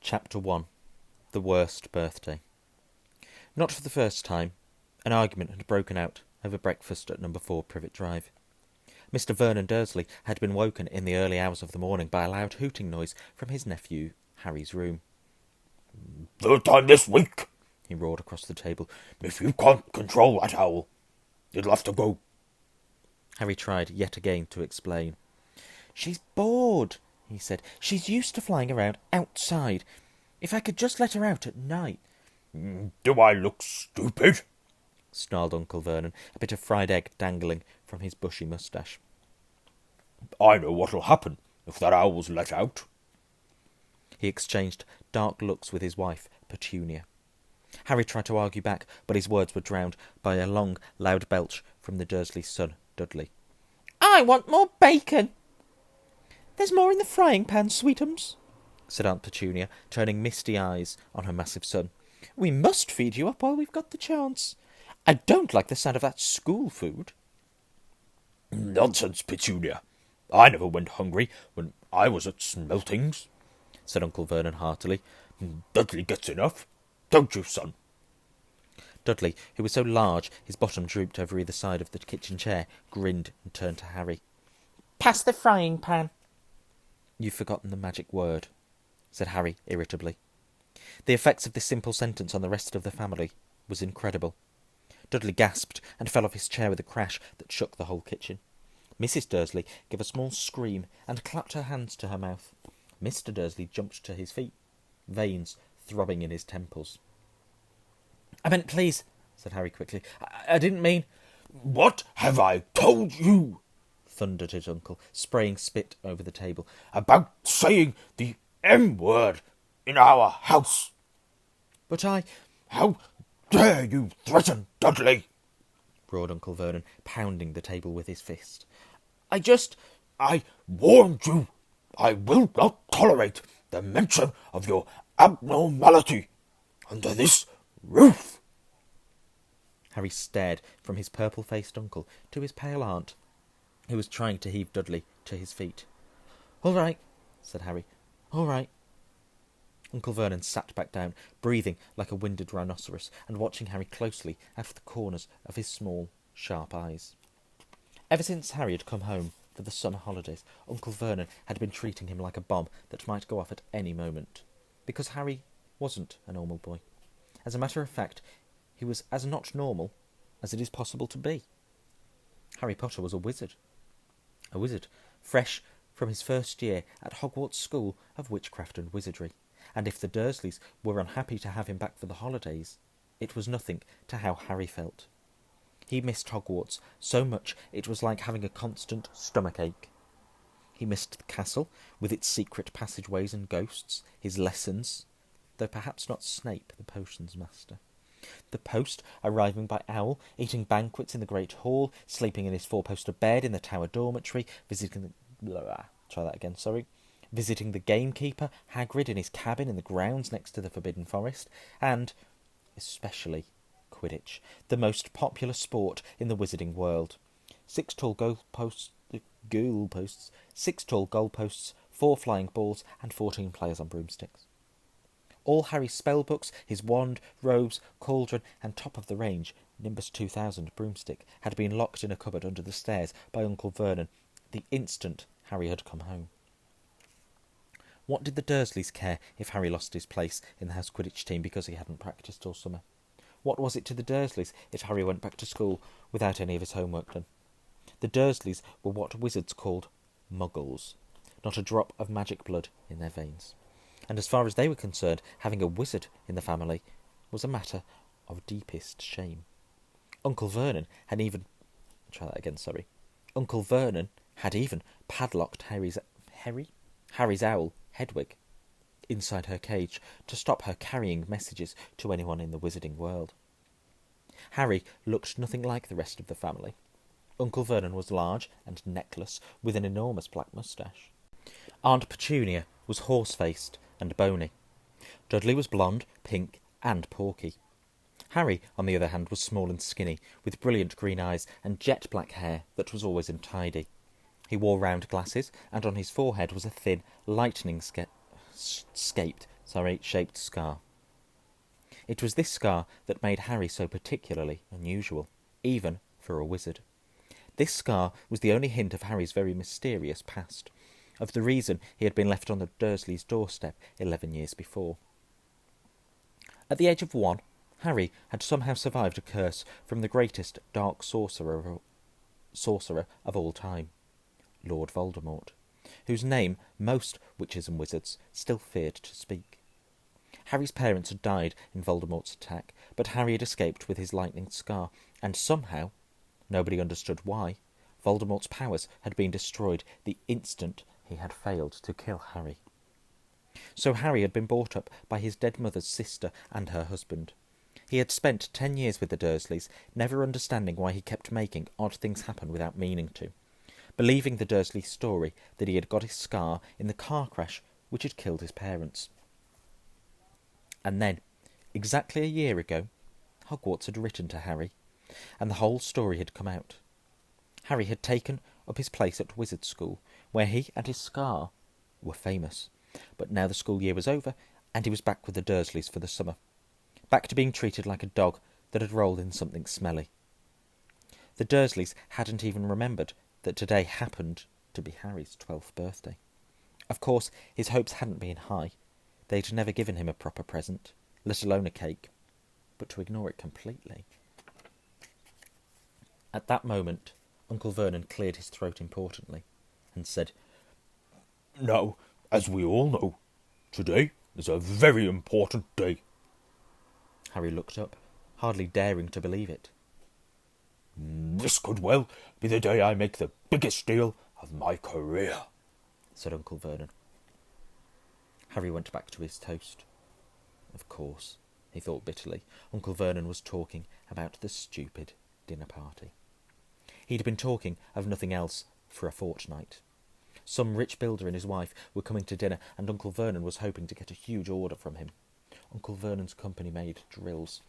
Chapter 1. The Worst Birthday. Not for the first time, an argument had broken out over breakfast at number 4 Privet Drive. Mr. Vernon Dursley had been woken in the early hours of the morning by a loud hooting noise from his nephew Harry's room. "Third time this week," he roared across the table. "If you can't control that owl, it'll have to go." Harry tried yet again to explain. "She's bored," he said. "She's used to flying around outside. If I could just let her out at night." "Do I look stupid?" snarled Uncle Vernon, a bit of fried egg dangling from his bushy moustache. "I know what'll happen if that owl's let out." He exchanged dark looks with his wife, Petunia. Harry tried to argue back, but his words were drowned by a long, loud belch from the Dursley's son, Dudley. "I want more bacon." "There's more in the frying pan, sweetums," said Aunt Petunia, turning misty eyes on her massive son. "We must feed you up while we've got the chance. I don't like the sound of that school food." "Nonsense, Petunia. I never went hungry when I was at Smeltings," said Uncle Vernon heartily. "Dudley gets enough. Don't you, son?" Dudley, who was so large his bottom drooped over either side of the kitchen chair, grinned and turned to Harry. "Pass the frying pan." "You've forgotten the magic word," said Harry irritably. The effects of this simple sentence on the rest of the family was incredible. Dudley gasped and fell off his chair with a crash that shook the whole kitchen. Mrs. Dursley gave a small scream and clapped her hands to her mouth. Mr. Dursley jumped to his feet, veins throbbing in his temples. "I meant please," said Harry quickly. I didn't mean—" "What have I told you?" thundered his uncle, spraying spit over the table. "About saying the M-word in our house." "But I—" "How dare you threaten Dudley?" roared Uncle Vernon, pounding the table with his fist. "I warned you. I will not tolerate the mention of your abnormality under this roof." Harry stared from his purple-faced uncle to his pale aunt, who was trying to heave Dudley to his feet. "All right," said Harry. "All right." Uncle Vernon sat back down, breathing like a winded rhinoceros, and watching Harry closely out of the corners of his small, sharp eyes. Ever since Harry had come home for the summer holidays, Uncle Vernon had been treating him like a bomb that might go off at any moment, because Harry wasn't a normal boy. As a matter of fact, he was as not normal as it is possible to be. Harry Potter was a wizard fresh from his first year at Hogwarts School of Witchcraft and Wizardry, and if the Dursleys were unhappy to have him back for the holidays, it was nothing to how Harry felt. He missed Hogwarts so much it was like having a constant stomachache. He missed the castle, with its secret passageways and ghosts, his lessons, though perhaps not Snape, the potions master. The post arriving by owl, eating banquets in the great hall, sleeping in his four-poster bed in the tower dormitory, visiting the gamekeeper, Hagrid, in his cabin in the grounds next to the Forbidden Forest, and, especially, Quidditch, the most popular sport in the wizarding world. 6 tall goalposts, 4 flying balls, and 14 players on broomsticks. All Harry's spellbooks, his wand, robes, cauldron, and top-of-the-range Nimbus 2000 broomstick had been locked in a cupboard under the stairs by Uncle Vernon the instant Harry had come home. What did the Dursleys care if Harry lost his place in the house Quidditch team because he hadn't practised all summer? What was it to the Dursleys if Harry went back to school without any of his homework done? The Dursleys were what wizards called muggles, not a drop of magic blood in their veins. And as far as they were concerned, having a wizard in the family was a matter of deepest shame. Uncle Vernon had even padlocked Harry's owl, Hedwig, inside her cage to stop her carrying messages to anyone in the wizarding world. Harry looked nothing like the rest of the family. Uncle Vernon was large and neckless, with an enormous black moustache. Aunt Petunia was horse-faced and bony. Dudley was blonde, pink, and porky. Harry, on the other hand, was small and skinny, with brilliant green eyes and jet black hair that was always untidy. He wore round glasses, and on his forehead was a thin, lightning-scaped shaped scar. It was this scar that made Harry so particularly unusual, even for a wizard. This scar was the only hint of Harry's very mysterious past, of the reason he had been left on the Dursleys' doorstep 11 years before. At the age of 1, Harry had somehow survived a curse from the greatest dark sorcerer of all time, Lord Voldemort, whose name most witches and wizards still feared to speak. Harry's parents had died in Voldemort's attack, but Harry had escaped with his lightning scar, and somehow, nobody understood why, Voldemort's powers had been destroyed the instant he had failed to kill Harry. So Harry had been brought up by his dead mother's sister and her husband. He had spent 10 years with the Dursleys, never understanding why he kept making odd things happen without meaning to, believing the Dursley story that he had got his scar in the car crash which had killed his parents. And then, exactly a year ago, Hogwarts had written to Harry, and the whole story had come out. Harry had taken up his place at Wizard School, where he and his scar were famous. But now the school year was over, and he was back with the Dursleys for the summer. Back to being treated like a dog that had rolled in something smelly. The Dursleys hadn't even remembered that today happened to be Harry's 12th birthday. Of course, his hopes hadn't been high. They'd never given him a proper present, let alone a cake. But to ignore it completely... At that moment, Uncle Vernon cleared his throat importantly and said, "Now, as we all know, today is a very important day." Harry looked up, hardly daring to believe it. "This could well be the day I make the biggest deal of my career," said Uncle Vernon. Harry went back to his toast. Of course, he thought bitterly, Uncle Vernon was talking about the stupid dinner party. He'd been talking of nothing else for a fortnight. Some rich builder and his wife were coming to dinner, and Uncle Vernon was hoping to get a huge order from him. Uncle Vernon's company made drills.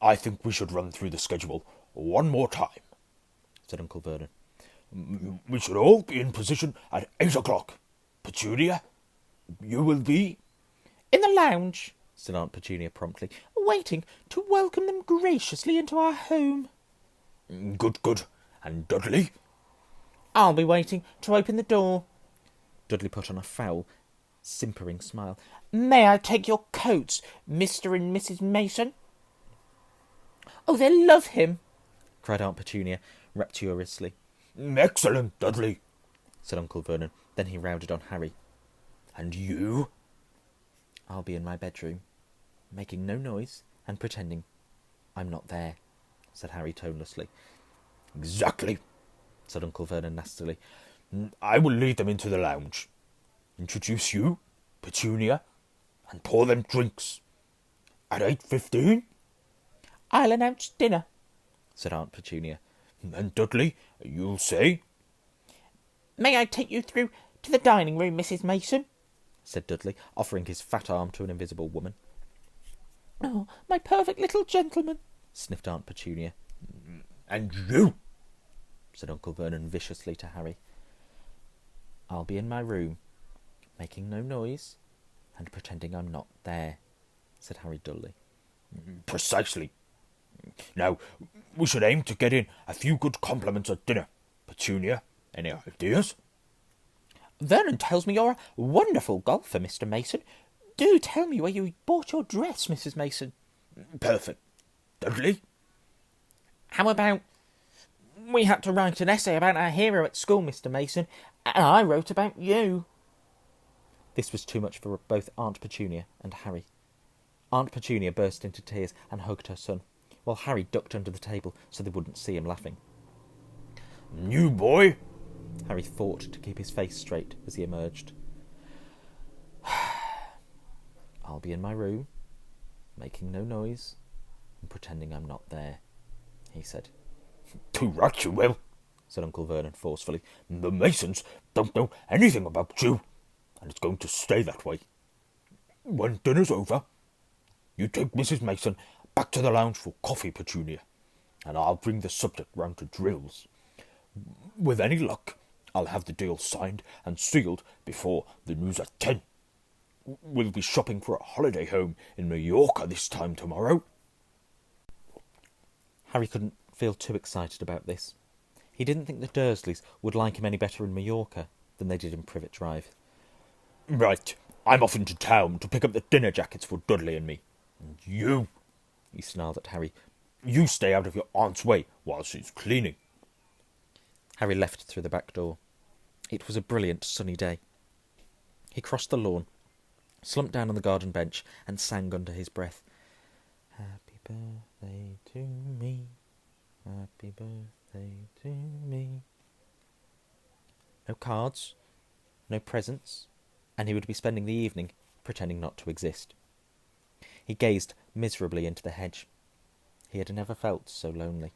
"I think we should run through the schedule one more time," said Uncle Vernon. "We should all be in position at 8 o'clock. Petunia, you will be..." "In the lounge," said Aunt Petunia promptly. "waiting to welcome them graciously into our home." Good, good. And Dudley?" "I'll be waiting to open the door." Dudley put on a foul, simpering smile. "May I take your coats, Mr. and Mrs. Mason?" "Oh, they'll love him," cried Aunt Petunia rapturously. "Excellent, Dudley," said Uncle Vernon. Then he rounded on Harry. "And you?" "I'll be in my bedroom, making no noise and pretending I'm not there," said Harry tonelessly. "Exactly," said Uncle Vernon nastily. "I will lead them into the lounge, introduce you, Petunia, and pour them drinks. At 8:15... "I'll announce dinner," said Aunt Petunia. "And Dudley, you'll say..." "May I take you through to the dining room, Mrs. Mason?" said Dudley, offering his fat arm to an invisible woman. "Oh, my perfect little gentleman," sniffed Aunt Petunia. "And you?" said Uncle Vernon viciously to Harry. "I'll be in my room, making no noise and pretending I'm not there," said Harry dully. "Precisely. Now, we should aim to get in a few good compliments at dinner. Petunia, any ideas?" "Vernon tells me you're a wonderful golfer, Mr. Mason. Do tell me where you bought your dress, Mrs. Mason." "Perfect. Dudley?" "How about... we had to write an essay about our hero at school, Mr. Mason, and I wrote about you." This was too much for both Aunt Petunia and Harry. Aunt Petunia burst into tears and hugged her son, while Harry ducked under the table so they wouldn't see him laughing. "New boy?" Harry fought to keep his face straight as he emerged. "I'll be in my room, making no noise and pretending I'm not there," he said. "Too right you will," said Uncle Vernon forcefully. "The Masons don't know anything about you, and it's going to stay that way. When dinner's over, you take Mrs. Mason back to the lounge for coffee, Petunia, and I'll bring the subject round to drills. With any luck, I'll have the deal signed and sealed before the news at 10. We'll be shopping for a holiday home in Mallorca this time tomorrow. Harry couldn't feel too excited about this. He didn't think the Dursleys would like him any better in Mallorca than they did in Privet Drive. Right, I'm off into town to pick up the dinner jackets for Dudley and me. And you, he snarled at Harry, you stay out of your aunt's way while she's cleaning. Harry left through the back door. It was a brilliant sunny day. He crossed the lawn, slumped down on the garden bench, and sang under his breath, "Happy birthday to me, happy birthday to me." No cards, no presents, and he would be spending the evening pretending not to exist. He gazed miserably into the hedge. He had never felt so lonely.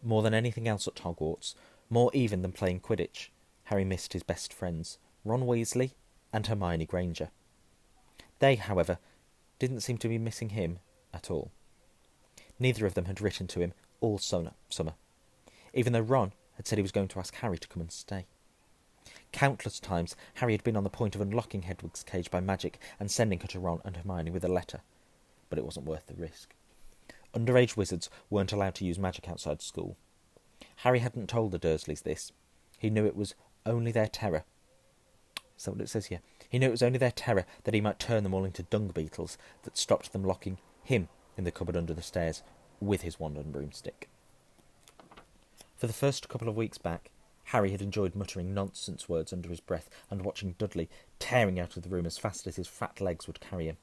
More than anything else at Hogwarts, more even than playing Quidditch, Harry missed his best friends, Ron Weasley and Hermione Granger. They, however, didn't seem to be missing him at all. Neither of them had written to him all summer, even though Ron had said he was going to ask Harry to come and stay. Countless times Harry had been on the point of unlocking Hedwig's cage by magic and sending her to Ron and Hermione with a letter, but it wasn't worth the risk. Underage wizards weren't allowed to use magic outside school. Harry hadn't told the Dursleys this. He knew it was only their terror. Is that what it says here? He knew it was only their terror that he might turn them all into dung beetles that stopped them locking him in the cupboard under the stairs with his wand and broomstick. For the first couple of weeks back, Harry had enjoyed muttering nonsense words under his breath and watching Dudley tearing out of the room as fast as his fat legs would carry him.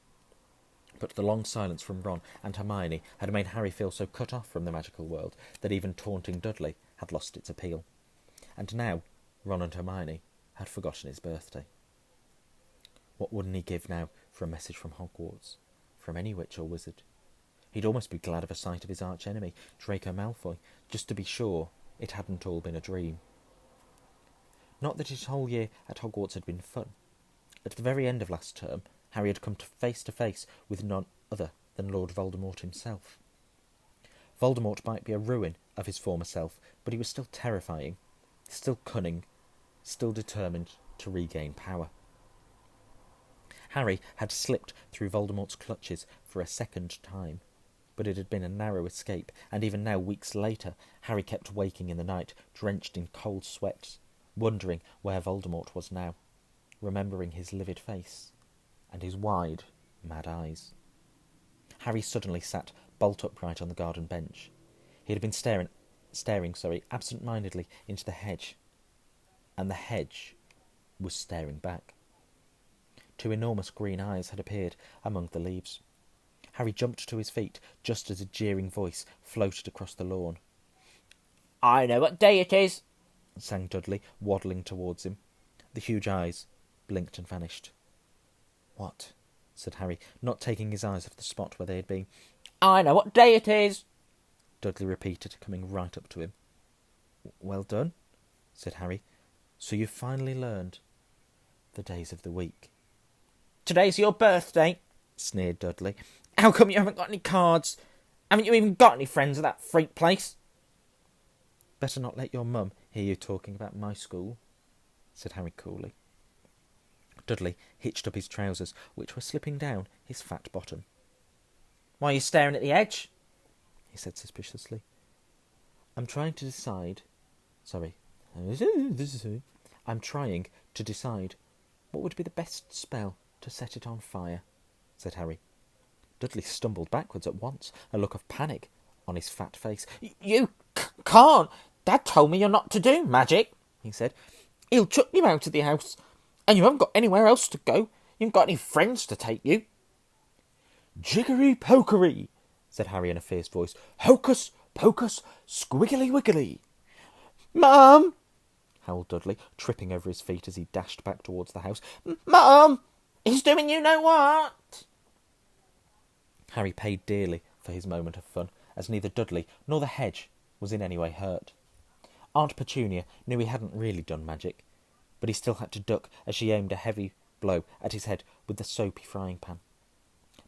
But the long silence from Ron and Hermione had made Harry feel so cut off from the magical world that even taunting Dudley had lost its appeal. And now Ron and Hermione had forgotten his birthday. What wouldn't he give now for a message from Hogwarts, from any witch or wizard? He'd almost be glad of a sight of his arch-enemy, Draco Malfoy, just to be sure it hadn't all been a dream. Not that his whole year at Hogwarts had been fun. At the very end of last term, Harry had come to face with none other than Lord Voldemort himself. Voldemort might be a ruin of his former self, but he was still terrifying, still cunning, still determined to regain power. Harry had slipped through Voldemort's clutches for a second time, but it had been a narrow escape, and even now, weeks later, Harry kept waking in the night, drenched in cold sweats, wondering where Voldemort was now, remembering his livid face and his wide, mad eyes. Harry suddenly sat bolt upright on the garden bench. He had been staring absent-mindedly into the hedge, and the hedge was staring back. Two enormous green eyes had appeared among the leaves. Harry jumped to his feet just as a jeering voice floated across the lawn. "I know what day it is," sang Dudley, waddling towards him. The huge eyes blinked and vanished. "What?" said Harry, not taking his eyes off the spot where they had been. "I know what day it is," Dudley repeated, coming right up to him. "Well done," said Harry. "So you've finally learned the days of the week." "Today's your birthday," sneered Dudley. "How come you haven't got any cards? Haven't you even got any friends at that freak place?" "Better not let your mum hear you talking about my school," said Harry coolly. Dudley hitched up his trousers, which were slipping down his fat bottom. "Why are you staring at the edge?" he said suspiciously. I'm trying to decide what would be the best spell to set it on fire," said Harry. Dudley stumbled backwards at once, a look of panic on his fat face. You can't. Dad told me you're not to do magic," he said. "He'll chuck you out of the house, and you haven't got anywhere else to go. You haven't got any friends to take you." "Jiggery-pokery," said Harry in a fierce voice. "Hocus pocus squiggly-wiggly." "Mum!" howled Dudley, tripping over his feet as he dashed back towards the house. "Mum! He's doing you know what!" Harry paid dearly for his moment of fun, as neither Dudley nor the hedge was in any way hurt. Aunt Petunia knew he hadn't really done magic, but he still had to duck as she aimed a heavy blow at his head with the soapy frying pan.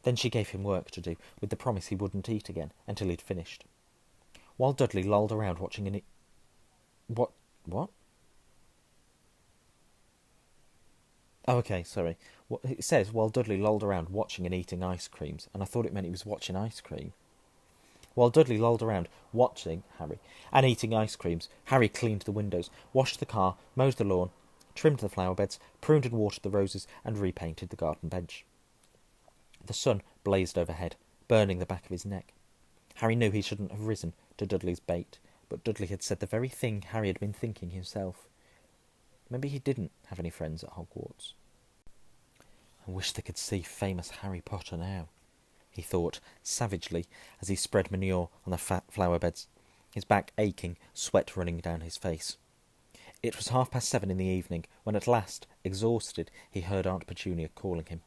Then she gave him work to do, with the promise he wouldn't eat again until he'd finished. While Dudley lolled around watching What? Oh, okay, sorry. It says, while Dudley lolled around watching and eating ice creams, and I thought it meant he was watching ice cream. While Dudley lolled around watching Harry and eating ice creams, Harry cleaned the windows, washed the car, mowed the lawn, trimmed the flower beds, pruned and watered the roses, and repainted the garden bench. The sun blazed overhead, burning the back of his neck. Harry knew he shouldn't have risen to Dudley's bait, but Dudley had said the very thing Harry had been thinking himself. Maybe he didn't have any friends at Hogwarts. I wish they could see famous Harry Potter now, he thought savagely as he spread manure on the fat flower beds, his back aching, sweat running down his face. It was 7:30 in the evening when at last, exhausted, he heard Aunt Petunia calling him.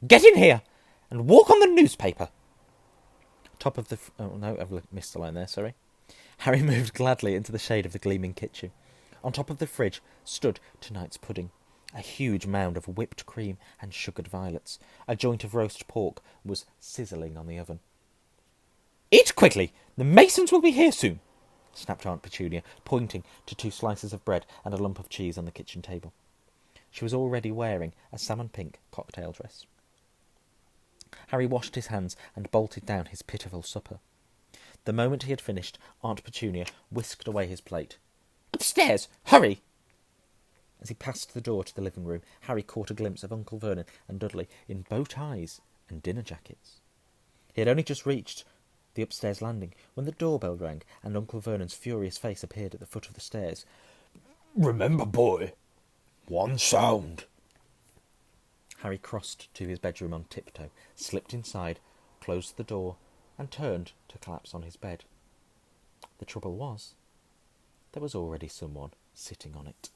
"Get in here and walk on the newspaper." Oh no, I've missed a line there, sorry. Harry moved gladly into the shade of the gleaming kitchen. On top of the fridge stood tonight's pudding, a huge mound of whipped cream and sugared violets. A joint of roast pork was sizzling on the oven. "Eat quickly! The Masons will be here soon," snapped Aunt Petunia, pointing to 2 slices of bread and a lump of cheese on the kitchen table. She was already wearing a salmon-pink cocktail dress. Harry washed his hands and bolted down his pitiful supper. The moment he had finished, Aunt Petunia whisked away his plate. "Upstairs! Hurry!" As he passed the door to the living room, Harry caught a glimpse of Uncle Vernon and Dudley in bow ties and dinner jackets. He had only just reached the upstairs landing when the doorbell rang and Uncle Vernon's furious face appeared at the foot of the stairs. "Remember, boy, one sound." Harry crossed to his bedroom on tiptoe, slipped inside, closed the door, and turned to collapse on his bed. The trouble was, there was already someone sitting on it.